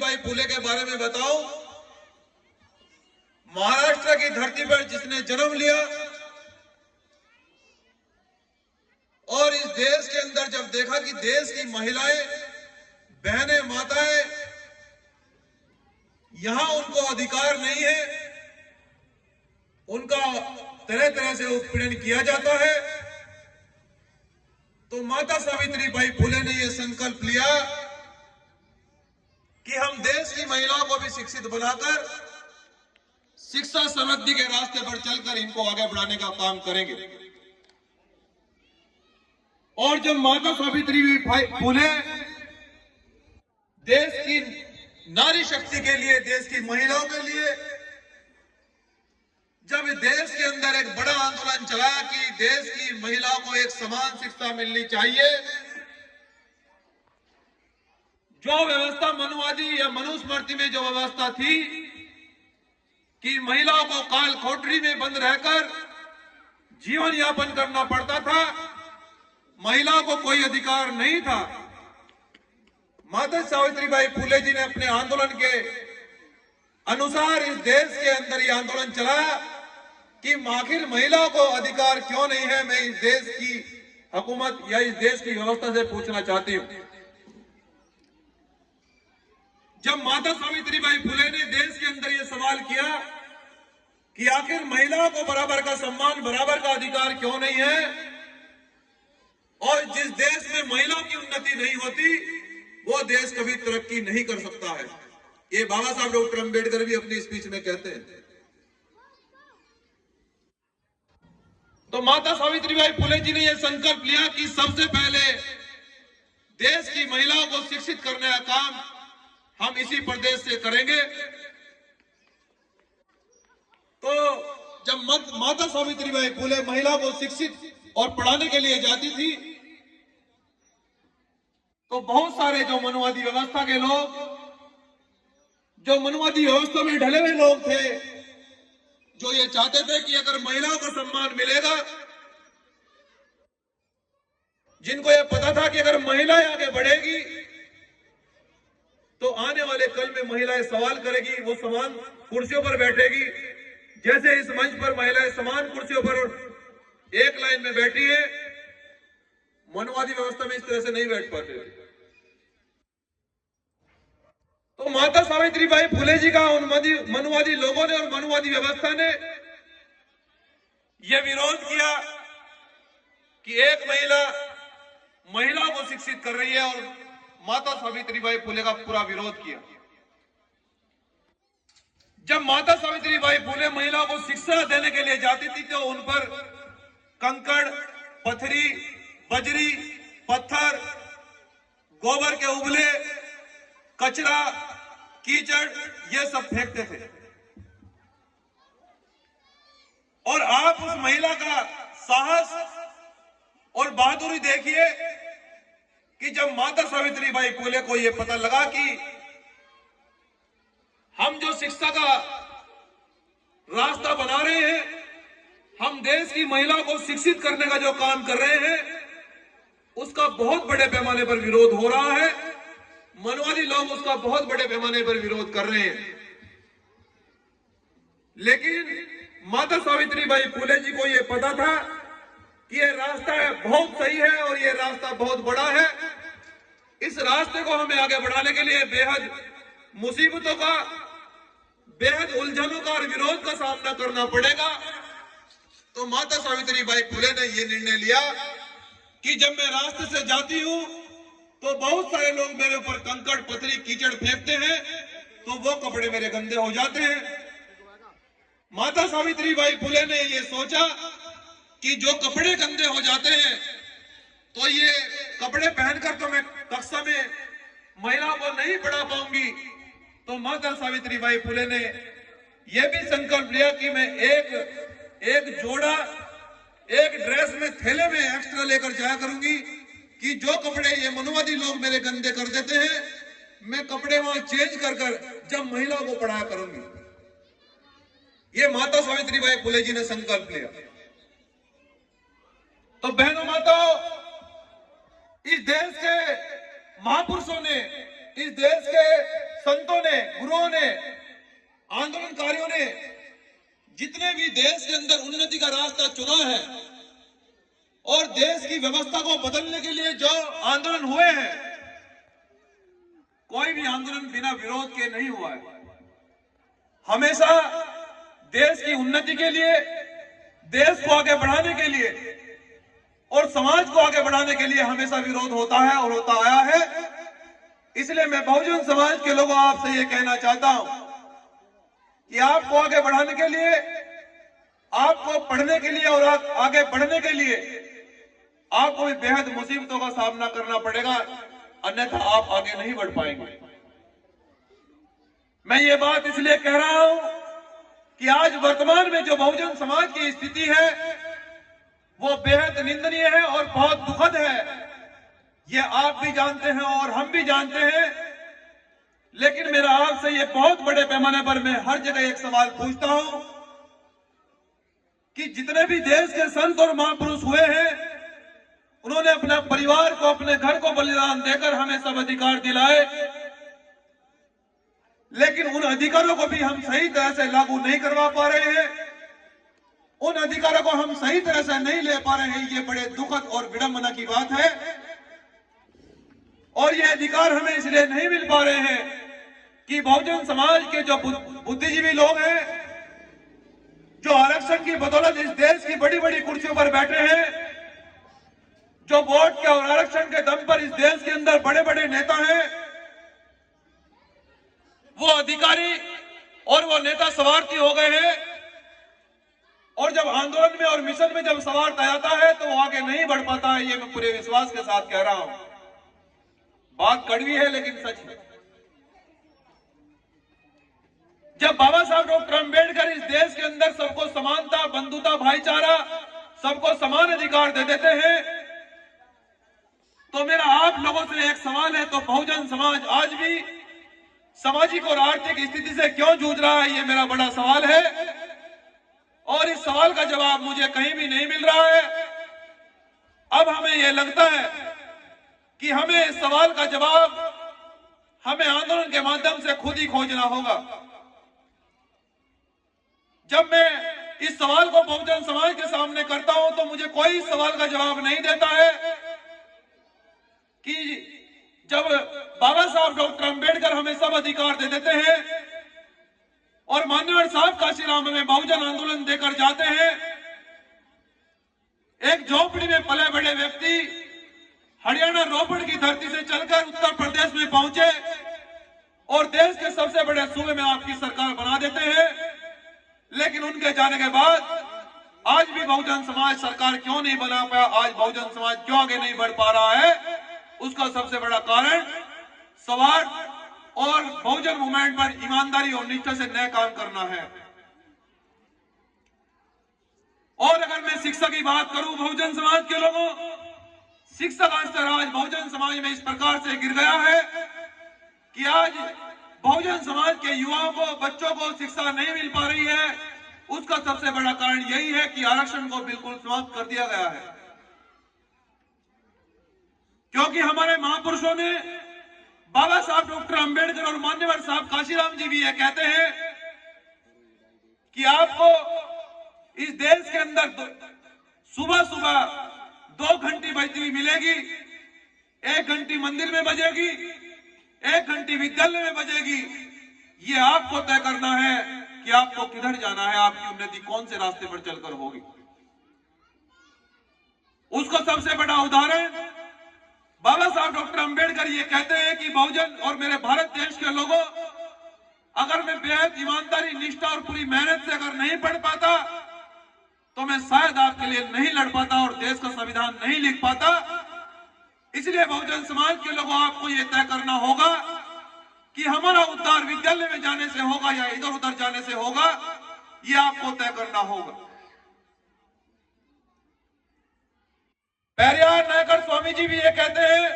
सावित्रीबाई फुले के बारे में बताऊं, महाराष्ट्र की धरती पर जिसने जन्म लिया और इस देश के अंदर जब देखा कि देश की महिलाएं, बहनें, माताएं, यहां उनको अधिकार नहीं है, उनका तरह तरह से उत्पीड़न किया जाता है, तो माता सावित्रीबाई फुले ने यह संकल्प लिया कि हम देश की महिलाओं को भी शिक्षित बनाकर शिक्षा समृद्धि के रास्ते पर चलकर इनको आगे बढ़ाने का काम करेंगे। और जब माता सावित्रीबाई फुले देश की नारी शक्ति के लिए, देश की महिलाओं के लिए, जब देश के अंदर एक बड़ा आंदोलन चला कि देश की महिलाओं को एक समान शिक्षा मिलनी चाहिए, जो व्यवस्था मनुवादी या मनुस्मृति में जो व्यवस्था थी कि महिलाओं को काल कोठरी में बंद रहकर जीवन यापन करना पड़ता था, महिलाओं को कोई अधिकार नहीं था, माता सावित्रीबाई फुले जी ने अपने आंदोलन के अनुसार इस देश के अंदर ये आंदोलन चलाया कि आखिर महिलाओं को अधिकार क्यों नहीं है। मैं इस देश की हुकूमत या इस देश की व्यवस्था से पूछना चाहती हूं। जब माता सावित्रीबाई फुले ने देश के अंदर यह सवाल किया कि आखिर महिलाओं को बराबर का सम्मान, बराबर का अधिकार क्यों नहीं है, और जिस देश में महिलाओं की उन्नति नहीं होती वो देश कभी तरक्की नहीं कर सकता है, ये बाबा साहब डॉक्टर अंबेडकर भी अपनी स्पीच में कहते हैं। तो माता सावित्रीबाई फुले जी ने यह संकल्प लिया कि सबसे पहले देश की महिलाओं को शिक्षित करने का काम हम इसी प्रदेश से करेंगे। तो जब माता सावित्रीबाई फुले महिलाओं को शिक्षित और पढ़ाने के लिए जाती थी तो बहुत सारे जो मनुवादी व्यवस्था के लोग, जो मनुवादी व्यवस्था में ढले हुए लोग थे, जो ये चाहते थे कि अगर महिलाओं को सम्मान मिलेगा, जिनको ये पता था कि अगर महिलाएं आगे बढ़ेगी तो आने वाले कल में महिलाएं सवाल करेगी, वो समान कुर्सियों पर बैठेगी, जैसे इस मंच पर महिलाएं समान कुर्सियों पर एक लाइन में बैठी है, मनुवादी व्यवस्था में इस तरह से नहीं बैठ पाते थे। तो माता सावित्रीबाई फुले जी का उन मनुवादी लोगों ने और मनुवादी व्यवस्था ने यह विरोध किया कि एक महिलाओं को शिक्षित कर रही है, और माता सावित्रीबाई फुले का पूरा विरोध किया। जब माता सावित्रीबाई फुले महिलाओं को शिक्षा देने के लिए जाती थी तो उन पर कंकड़, पत्थरी, बजरी, पत्थर, गोबर के उबले, कचरा, कीचड़, ये सब फेंकते थे। और आप उस महिला का साहस और बहादुरी देखिए कि जब माता सावित्रीबाई फुले को यह पता लगा कि हम जो शिक्षा का रास्ता बना रहे हैं, हम देश की महिलाओं को शिक्षित करने का जो काम कर रहे हैं, उसका बहुत बड़े पैमाने पर विरोध हो रहा है, मनुवादी लोग उसका बहुत बड़े पैमाने पर विरोध कर रहे हैं। लेकिन माता सावित्रीबाई फुले जी को यह पता था कि यह रास्ता बहुत सही है और यह रास्ता बहुत बड़ा है। इस रास्ते को हमें आगे बढ़ाने के लिए बेहद मुसीबतों का, बेहद उलझनों का और विरोध का सामना करना पड़ेगा। तो माता सावित्रीबाई फुले ने यह निर्णय लिया कि जब मैं रास्ते से जाती हूं तो बहुत सारे लोग मेरे ऊपर कंकड़, पत्थरी, कीचड़ फेंकते हैं, तो वो कपड़े मेरे गंदे हो जाते हैं। माता सावित्रीबाई फुले ने यह सोचा कि जो कपड़े गंदे हो जाते हैं तो ये कपड़े पहनकर तो मैं कक्षा में महिलाओं को नहीं पढ़ा पाऊंगी। तो माता सावित्रीबाई फुले ने यह भी संकल्प लिया कि मैं एक जोड़ा, एक ड्रेस में थैले में एक्स्ट्रा लेकर जाया करूंगी कि जो कपड़े ये मनुवादी लोग मेरे गंदे कर देते हैं, मैं कपड़े वहां चेंज कर जब महिलाओं को पढ़ाया करूंगी। ये माता सावित्रीबाई फुले जी ने संकल्प लिया। तो बहनों, माताओं, इस देश के महापुरुषों ने, इस देश के संतों ने देश के अंदर उन्नति का रास्ता चुना है और देश की व्यवस्था को बदलने के लिए जो आंदोलन हुए हैं, कोई भी आंदोलन बिना विरोध के नहीं हुआ है। हमेशा देश की उन्नति के लिए, देश को आगे बढ़ाने के लिए और समाज को आगे बढ़ाने के लिए हमेशा विरोध होता है और होता आया है। इसलिए मैं बहुजन समाज के लोगों आपसे ये कहना चाहता हूं कि आपको आगे बढ़ाने के लिए, आपको पढ़ने के लिए और आगे बढ़ने के लिए आपको भी बेहद मुसीबतों का सामना करना पड़ेगा, अन्यथा आप आगे नहीं बढ़ पाएंगे। मैं ये बात इसलिए कह रहा हूं कि आज वर्तमान में जो बहुजन समाज की स्थिति है वो बेहद निंदनीय है और बहुत दुखद है। ये आप भी जानते हैं और हम भी जानते हैं। लेकिन मेरा आपसे ये बहुत बड़े पैमाने पर मैं हर जगह एक सवाल पूछता हूं कि जितने भी देश के संत और महापुरुष हुए हैं, उन्होंने अपना परिवार को, अपने घर को बलिदान देकर हमें सब अधिकार दिलाए, लेकिन उन अधिकारों को भी हम सही तरह से लागू नहीं करवा पा रहे हैं, उन अधिकारों को हम सही तरह से नहीं ले पा रहे हैं। ये बड़े दुखद और विडंबना की बात है। और ये अधिकार हमें इसलिए नहीं मिल पा रहे हैं कि बहुजन समाज के जो बुद्धिजीवी लोग हैं, जो आरक्षण की बदौलत इस देश की बड़ी बड़ी कुर्सियों पर बैठे हैं, जो वोट के और आरक्षण के दम पर इस देश के अंदर बड़े बड़े नेता हैं, वो अधिकारी और वो नेता स्वार्थी हो गए हैं। और जब आंदोलन में और मिशन में जब स्वार्थ आ जाता है तो वो आगे नहीं बढ़ पाता है। ये मैं पूरे विश्वास के साथ कह रहा हूं। बात कड़वी है लेकिन सच है। जब बाबा साहब डॉक्टर अंबेडकर इस देश के अंदर सबको समानता, बंधुता, भाईचारा, सबको समान अधिकार दे देते हैं, तो मेरा आप लोगों से एक सवाल है, तो बहुजन समाज आज भी सामाजिक और आर्थिक स्थिति से क्यों जूझ रहा है? ये मेरा बड़ा सवाल है और इस सवाल का जवाब मुझे कहीं भी नहीं मिल रहा है। अब हमें यह लगता है कि हमें इस सवाल का जवाब हमें आंदोलन के माध्यम से खुद ही खोजना होगा। जब मैं इस सवाल को बहुजन समाज के सामने करता हूं तो मुझे कोई इस सवाल का जवाब नहीं देता है कि जब बाबा साहब डॉक्टर अंबेडकर हमें सब अधिकार दे देते हैं और मान्यवर साहब काशीराम हमें बहुजन आंदोलन देकर जाते हैं, एक झोपड़ी में पले बड़े व्यक्ति हरियाणा रोपड़ की धरती से चलकर उत्तर प्रदेश में पहुंचे और देश के सबसे बड़े सूबे में आपकी सरकार बना देते हैं। लेकिन उनके जाने के बाद आज भी बहुजन समाज सरकार क्यों नहीं बना पाया, आज बहुजन समाज क्यों आगे नहीं बढ़ पा रहा है? उसका सबसे बड़ा कारण स्वार्थ और बहुजन मूवमेंट पर ईमानदारी और निष्ठा से नए काम करना है। और अगर मैं शिक्षा की बात करूं बहुजन समाज के लोगों, शिक्षा का स्तर आज बहुजन समाज में इस प्रकार से गिर गया है कि आज बहुजन समाज के युवाओं को, बच्चों को शिक्षा नहीं मिल पा रही है। उसका सबसे बड़ा कारण यही है कि आरक्षण को बिल्कुल समाप्त कर दिया गया है। क्योंकि हमारे महापुरुषों ने, बाबा साहब डॉक्टर अंबेडकर और मान्यवर साहब काशीराम जी भी ये कहते हैं कि आपको इस देश के अंदर सुबह सुबह 2 घंटी बजती हुई मिलेगी, 1 घंटी मंदिर में बजेगी, 1 घंटी विद्यालय में बजेगी। ये आपको तय करना है कि आपको किधर जाना है, आपकी उन्नति कौन से रास्ते पर चलकर होगी। उसको सबसे बड़ा उदाहरण बाबा साहब डॉक्टर अंबेडकर ये कहते हैं कि बहुजन और मेरे भारत देश के लोगों, अगर मैं बेहद ईमानदारी, निष्ठा और पूरी मेहनत से अगर नहीं पढ़ पाता तो मैं शायद आपके लिए नहीं लड़ पाता और देश का संविधान नहीं लिख पाता। इसलिए बहुजन समाज के लोगों, आपको यह तय करना होगा कि हमारा उद्धार विद्यालय में जाने से होगा या इधर उधर जाने से होगा, यह आपको तय करना होगा। पेरियार नायकर स्वामी जी भी ये कहते हैं,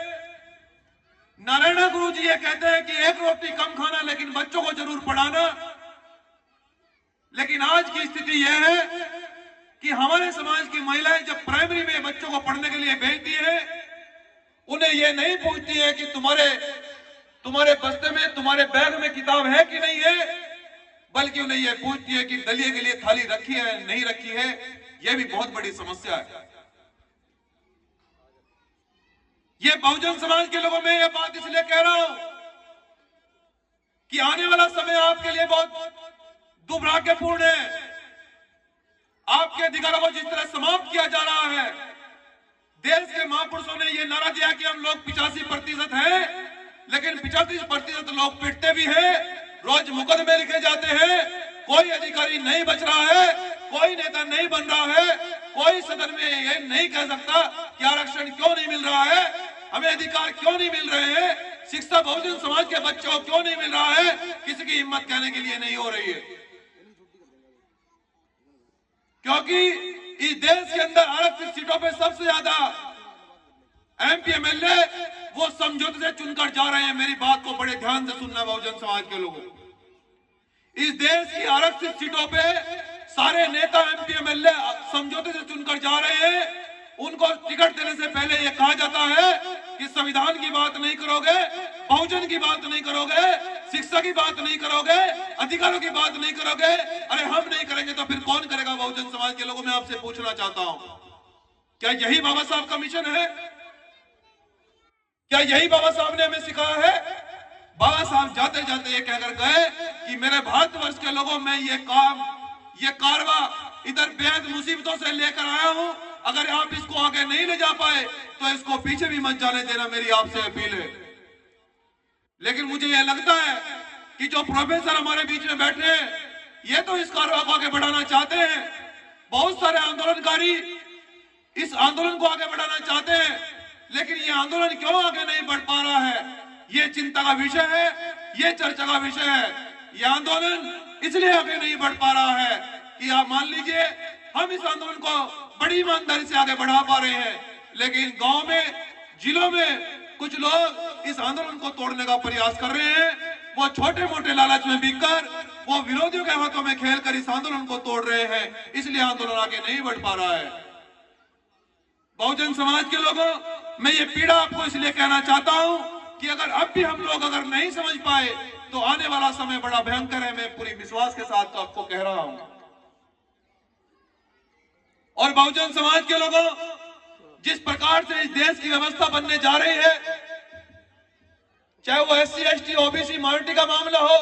नारायण गुरु जी ये कहते हैं कि 1 रोटी कम खाना लेकिन बच्चों को जरूर पढ़ाना। लेकिन आज की स्थिति यह है कि हमारे समाज की महिलाएं जब प्राइमरी में बच्चों को पढ़ने के लिए भेजती है, उन्हें यह नहीं पूछती है कि तुम्हारे बस्ते में, तुम्हारे बैग में किताब है कि नहीं है। बल्कि उन्हें यह पूछती है कि दलिए के लिए थाली रखी है नहीं रखी है। यह भी बहुत बड़ी समस्या है। ये बहुजन समाज के लोगों में यह बात इसलिए कह रहा हूं कि आने वाला समय आपके लिए बहुत दुर्भाग्यपूर्ण है। आपके अधिकारों को जिस तरह समाप्त किया जा रहा है, देश के महापुरुषों ने यह नारा दिया कि हम लोग 85% हैं, लेकिन 85% लोग पिटते भी हैं, रोज मुकदमे लिखे जाते हैं, कोई अधिकारी नहीं बच रहा है, कोई नेता नहीं बन रहा है, कोई सदन में ये नहीं कह सकता कि आरक्षण क्यों नहीं मिल रहा है, हमें अधिकार क्यों नहीं मिल रहे हैं, शिक्षा बहुजन समाज के बच्चों को क्यों नहीं मिल रहा है, किसी की हिम्मत कहने के लिए नहीं हो रही है। क्योंकि इस देश के अंदर आरक्षित सीटों पे सबसे ज्यादा एमपी एमएलए वो समझौते से चुनकर जा रहे हैं। मेरी बात को बड़े ध्यान से सुनना बहुजन समाज के लोगों। इस देश की आरक्षित सीटों पे सारे नेता एमपी एमएलए समझौते से चुनकर जा रहे हैं। उनको टिकट देने से पहले यह कहा जाता है कि संविधान की बात नहीं करोगे, बहुजन की बात नहीं करोगे, शिक्षा की बात नहीं करोगे, अधिकारों की बात नहीं करोगे। अरे हम नहीं करेंगे तो फिर कौन करेगा? बहुजन समाज के लोगों में आपसे पूछना चाहता हूं, क्या यही बाबा साहब का मिशन है? क्या यही बाबा साहब ने हमें सिखाया है? बाबा साहब जाते जाते ये कहकर गए कि मेरे भारतवर्ष के लोगों में ये कारवा इधर बेहद मुसीबतों से लेकर आया हूं। अगर आप इसको आगे नहीं ले जा पाए तो इसको पीछे भी मत जाने देना, मेरी आपसे अपील है। लेकिन मुझे यह लगता है कि जो प्रोफेसर हमारे बीच में बैठे हैं, ये तो इस कारवा को आगे बढ़ाना चाहते हैं। बहुत सारे आंदोलनकारी इस आंदोलन को आगे बढ़ाना चाहते हैं, लेकिन ये आंदोलन क्यों आगे नहीं बढ़ पा रहा है, ये चिंता का विषय है, ये चर्चा का विषय है। ये आंदोलन इसलिए आगे नहीं बढ़ पा रहा है कि आप मान लीजिए हम इस आंदोलन को बड़ी ईमानदारी से आगे बढ़ा पा रहे हैं, लेकिन गांव में, जिलों में कुछ लोग इस आंदोलन को तोड़ने का प्रयास कर रहे हैं। वो छोटे मोटे लालच में बिककर, वो विरोधियों के हाथों में खेलकर इस आंदोलन को तोड़ रहे हैं, इसलिए आंदोलन आगे नहीं बढ़ पा रहा है। बहुजन समाज के लोगों, मैं ये पीड़ा आपको इसलिए कहना चाहता हूं कि अगर अब भी हम लोग अगर नहीं समझ पाए तो आने वाला समय बड़ा भयंकर है। मैं पूरी विश्वास के साथ आपको कह रहा हूं। और बहुजन समाज के लोगों, जिस प्रकार से इस देश की व्यवस्था बनने जा रही है, चाहे वो SC ST OBC माइनॉरिटी का मामला हो,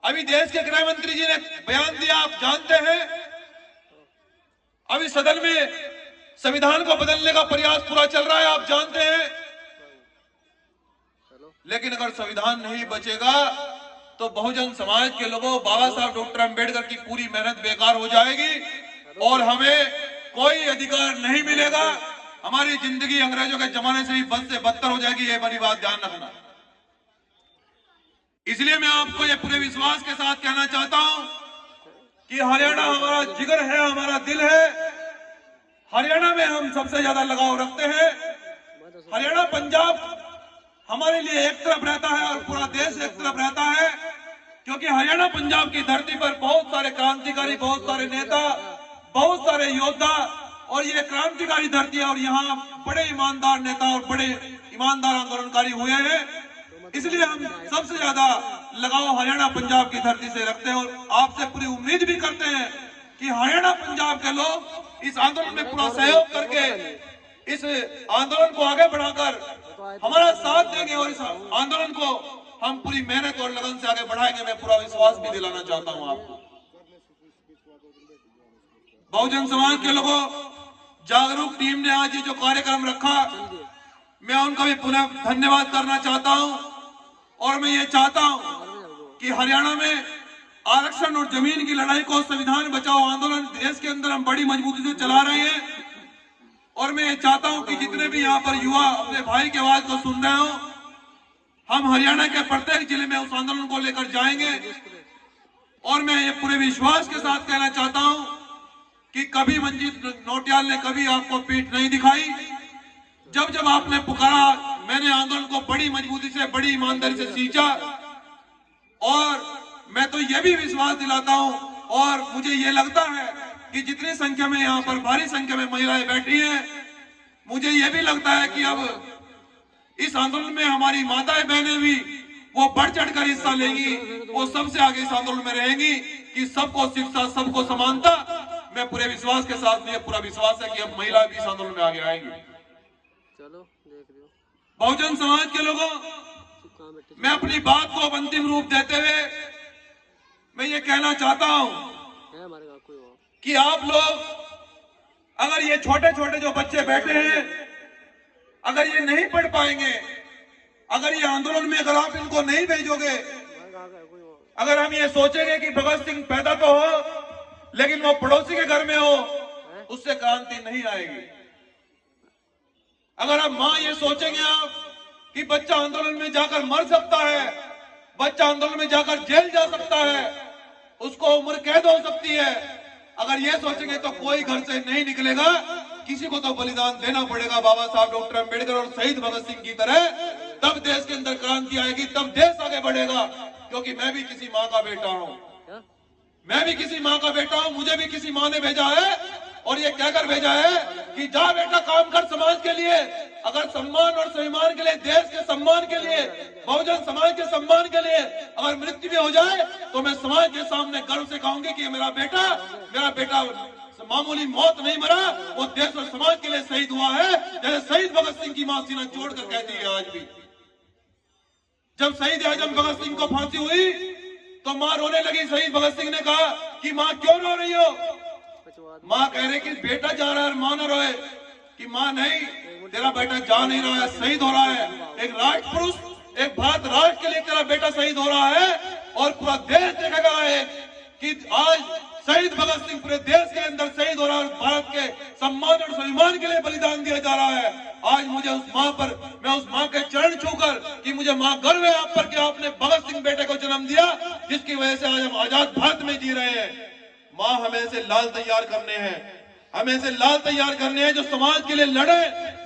अभी देश के गृह मंत्री जी ने बयान दिया, आप जानते हैं। अभी सदन में संविधान को बदलने का प्रयास पूरा चल रहा है, आप जानते हैं। लेकिन अगर संविधान नहीं बचेगा तो बहुजन समाज के लोगों, बाबा साहब डॉक्टर अंबेडकर की पूरी मेहनत बेकार हो जाएगी और हमें कोई अधिकार नहीं मिलेगा। हमारी जिंदगी अंग्रेजों के जमाने से भी बद से बदतर हो जाएगी। ये बड़ी बात ध्यान रखना। इसलिए मैं आपको ये पूरे विश्वास के साथ कहना चाहता हूं कि हरियाणा हमारा जिगर है, हमारा दिल है। हरियाणा में हम सबसे ज्यादा लगाव रखते हैं। हरियाणा पंजाब हमारे लिए एक तरफ रहता है और पूरा देश एक तरफ रहता है, क्योंकि हरियाणा पंजाब की धरती पर बहुत सारे क्रांतिकारी, बहुत सारे नेता, बहुत सारे योद्धा, और ये क्रांतिकारी धरती है और यहाँ बड़े ईमानदार नेता और बड़े ईमानदार आंदोलनकारी हुए हैं। इसलिए हम सबसे ज्यादा लगाव हरियाणा पंजाब की धरती से रखते हैं और आपसे पूरी उम्मीद भी करते हैं कि हरियाणा पंजाब के लोग इस आंदोलन में पूरा सहयोग करके इस आंदोलन को आगे बढ़ाकर हमारा साथ देंगे और इस आंदोलन को हम पूरी मेहनत और लगन से आगे बढ़ाएंगे। मैं पूरा विश्वास भी दिलाना चाहता हूं आपको। बहुजन समाज के लोगों, जागरूक टीम ने आज ये जो कार्यक्रम रखा, मैं उनका भी पुनः धन्यवाद करना चाहता हूं। और मैं ये चाहता हूं कि हरियाणा में आरक्षण और जमीन की लड़ाई को, संविधान बचाओ आंदोलन देश के अंदर हम बड़ी मजबूती से चला रहे हैं। और मैं ये चाहता हूं कि जितने भी यहाँ पर युवा अपने भाई की आवाज को सुन रहे हो, हम हरियाणा के प्रत्येक जिले में उस आंदोलन को लेकर जाएंगे। और मैं ये पूरे विश्वास के साथ कहना चाहता हूं कि कभी मंजीत नौटियाल ने कभी आपको पीठ नहीं दिखाई। जब जब आपने पुकारा, मैंने आंदोलन को बड़ी मजबूती से, बड़ी ईमानदारी से सींचा। और मैं तो यह भी विश्वास दिलाता हूं, और मुझे ये लगता है कि जितनी संख्या में यहाँ पर भारी संख्या में महिलाएं बैठी हैं, मुझे यह भी लगता है कि अब इस आंदोलन में हमारी माताएं बहनें भी वो बढ़ चढ़कर हिस्सा लेंगी, वो सबसे आगे इस आंदोलन में रहेंगी कि सबको शिक्षा, सबको समानता। मैं पूरे विश्वास के साथ, ये पूरा विश्वास है कि अब महिला भी इस आंदोलन में आगे आएंगी। चलो देख लियो। बहुजन समाज के लोगों, मैं अपनी बात को अंतिम रूप देते हुए मैं ये कहना चाहता हूं कि आप लोग, अगर ये छोटे छोटे जो बच्चे बैठे हैं, अगर ये नहीं पढ़ पाएंगे, अगर ये आंदोलन में अगर आप इनको नहीं भेजोगे, अगर हम ये सोचेंगे कि भगत सिंह पैदा तो हो लेकिन वो पड़ोसी के घर में हो, उससे क्रांति नहीं आएगी। अगर आप मां ये सोचेंगे आप कि बच्चा आंदोलन में जाकर मर सकता है, बच्चा आंदोलन में जाकर जेल जा सकता है, उसको उम्र कैद हो सकती है, अगर ये सोचेंगे तो कोई घर से नहीं निकलेगा, किसी को तो बलिदान देना पड़ेगा बाबा साहब डॉक्टर अंबेडकर और शहीद भगत सिंह की तरह। तब देश के अंदर क्रांति आएगी, तब देश आगे बढ़ेगा। क्योंकि मैं भी किसी माँ का बेटा हूँ, मैं भी किसी माँ का बेटा हूँ, मुझे भी किसी माँ ने भेजा है और ये कहकर भेजा है कि जा बेटा काम कर समाज के लिए। अगर सम्मान और स्वाभिमान के लिए, देश के सम्मान के लिए, बहुजन समाज के सम्मान के लिए अगर मृत्यु भी हो जाए तो मैं समाज के सामने गर्व से कहूंगी कि मेरा बेटा मामूली मौत नहीं मरा, वो देश और समाज के लिए शहीद हुआ है। जैसे शहीद भगत सिंह की मां सीना छोड़कर कहती है आज भी। जब शहीद आजम भगत सिंह को फांसी हुई तो मां रोने लगी। शहीद भगत सिंह ने कहा कि मां क्यों रो रही हो? मां कह रही कि बेटा जा रहा है, मां न रोए। कि मां नहीं, तेरा बेटा जा नहीं रहा है, शहीद हो रहा है। एक राष्ट्र पुरुष, एक भारत राष्ट्र के लिए तेरा बेटा शहीद हो रहा है और पूरा देश देखेगा है कि आज शहीद भगत सिंह पूरे देश के अंदर शहीद हो रहा है। भारत के सम्मान और स्वाभिमान के लिए बलिदान दिया जा रहा है। आज मुझे उस मां पर, मैं उस मां के चरण छूकर कि मुझे मां गर्व है आप पर कि आपने भगत सिंह बेटे को जन्म दिया, जिसकी वजह से आज हम आजाद भारत में जी रहे हैं। मां हमें ऐसे लाल तैयार करने हैं, हमें ऐसे लाल तैयार करने हैं जो समाज के लिए लड़े,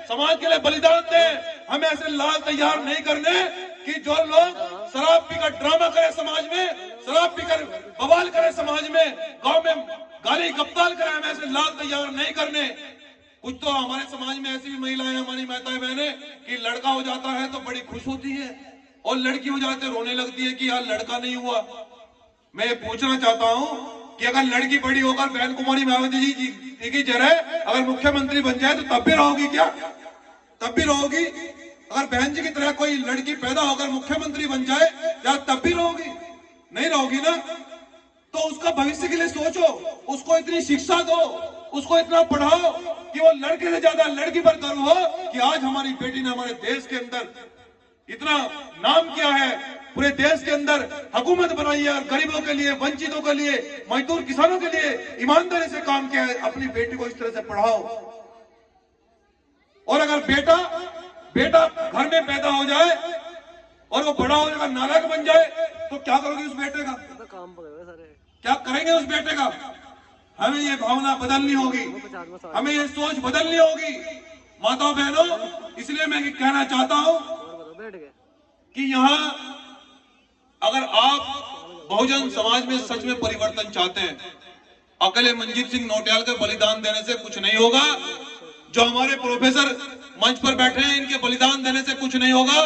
समाज के लिए बलिदान दे। हमें ऐसे लाल तैयार नहीं करने कि जो लोग शराब पीकर ड्रामा करे समाज में, शराब पीकर बवाल करे समाज में, गांव में गाली गप्ताल करे। हमें ऐसे लाल तैयार नहीं करने। कुछ तो हमारे समाज में ऐसी भी महिलाएं, हमारी माताएं बहनें कि लड़का हो जाता है तो बड़ी खुश होती है और लड़की हो जाते रोने लगती है कि यार लड़का नहीं हुआ। मैं ये पूछना चाहता हूं कि अगर लड़की बड़ी होकर बहन कुमारी मायावती जी की जगह अगर मुख्यमंत्री बन जाए तो तब भी रहोगी क्या? तब भी रहोगी? अगर बहन जी की तरह कोई लड़की पैदा होकर मुख्यमंत्री बन जाए या तब भी रहोगी? नहीं रहोगी ना। तो उसका भविष्य के लिए सोचो, उसको इतनी शिक्षा दो, उसको इतना पढ़ाओ कि वो लड़के से ज्यादा लड़की पर गर्व हो कि आज हमारी बेटी ने हमारे देश के अंदर इतना नाम किया है, पूरे देश के अंदर हुकूमत बनाई है और गरीबों के लिए, वंचितों के लिए, मजदूर किसानों के लिए ईमानदारी से काम किया है। अपनी बेटी को इस तरह से पढ़ाओ। और अगर बेटा घर में पैदा हो जाए और वो बड़ा हो जाकर नालायक बन जाए तो क्या करोगे उस बेटे का? क्या करेंगे उस बेटे का? हमें ये भावना बदलनी होगी, हमें ये सोच बदलनी होगी माताओं बहनों। इसलिए मैं कहना चाहता हूं कि यहाँ अगर आप बहुजन समाज में सच में परिवर्तन चाहते हैं, अकेले मंजीत सिंह नौटियाल के बलिदान देने से कुछ नहीं होगा। जो हमारे प्रोफेसर मंच पर बैठे हैं, इनके बलिदान देने से कुछ नहीं होगा।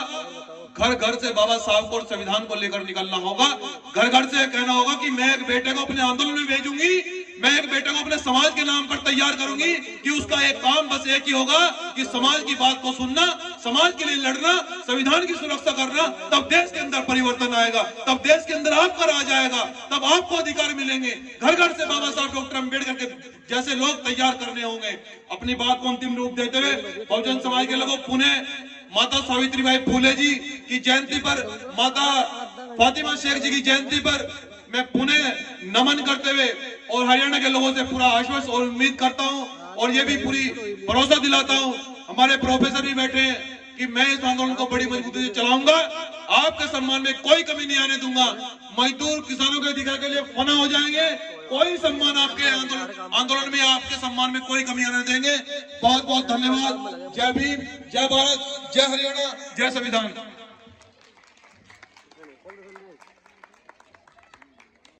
घर घर से बाबा साहब को और संविधान को लेकर निकलना होगा। घर घर से कहना होगा कि मैं एक बेटे को अपने आंदोलन में भेजूंगी, मैं एक बेटे को अपने समाज के नाम पर तैयार करूंगी कि उसका एक काम बस एक ही होगा कि समाज की बात को सुनना, समाज के लिए लड़ना, संविधान की सुरक्षा करना। तब देश के अंदर परिवर्तन आएगा, तब देश के अंदर आपका राज आएगा, तब आपको अधिकार मिलेंगे। घर घर से बाबा साहब डॉक्टर अंबेडकर के जैसे लोग तैयार करने होंगे। अपनी बात को अंतिम रूप देते हुए बहुजन समाज के लोगों, पुणे माता सावित्रीबाई फुले जी की जयंती पर, माता फातिमा शेख जी की जयंती पर मैं पुणे नमन करते हुए और हरियाणा के लोगों से पूरा आश्वस्त और उम्मीद करता हूं और ये भी पूरी भरोसा दिलाता हूं, हमारे प्रोफेसर भी बैठे हैं कि मैं इस आंदोलन को बड़ी मजबूती से चलाऊंगा। आपके सम्मान में कोई कमी नहीं आने दूंगा। मजदूर किसानों के अधिकार के लिए फना हो जाएंगे, कोई सम्मान आपके आंदोलन में, आपके सम्मान में कोई कमी आने देंगे। बहुत बहुत धन्यवाद। जय भीम, जय भारत, जय हरियाणा, जय संविधान।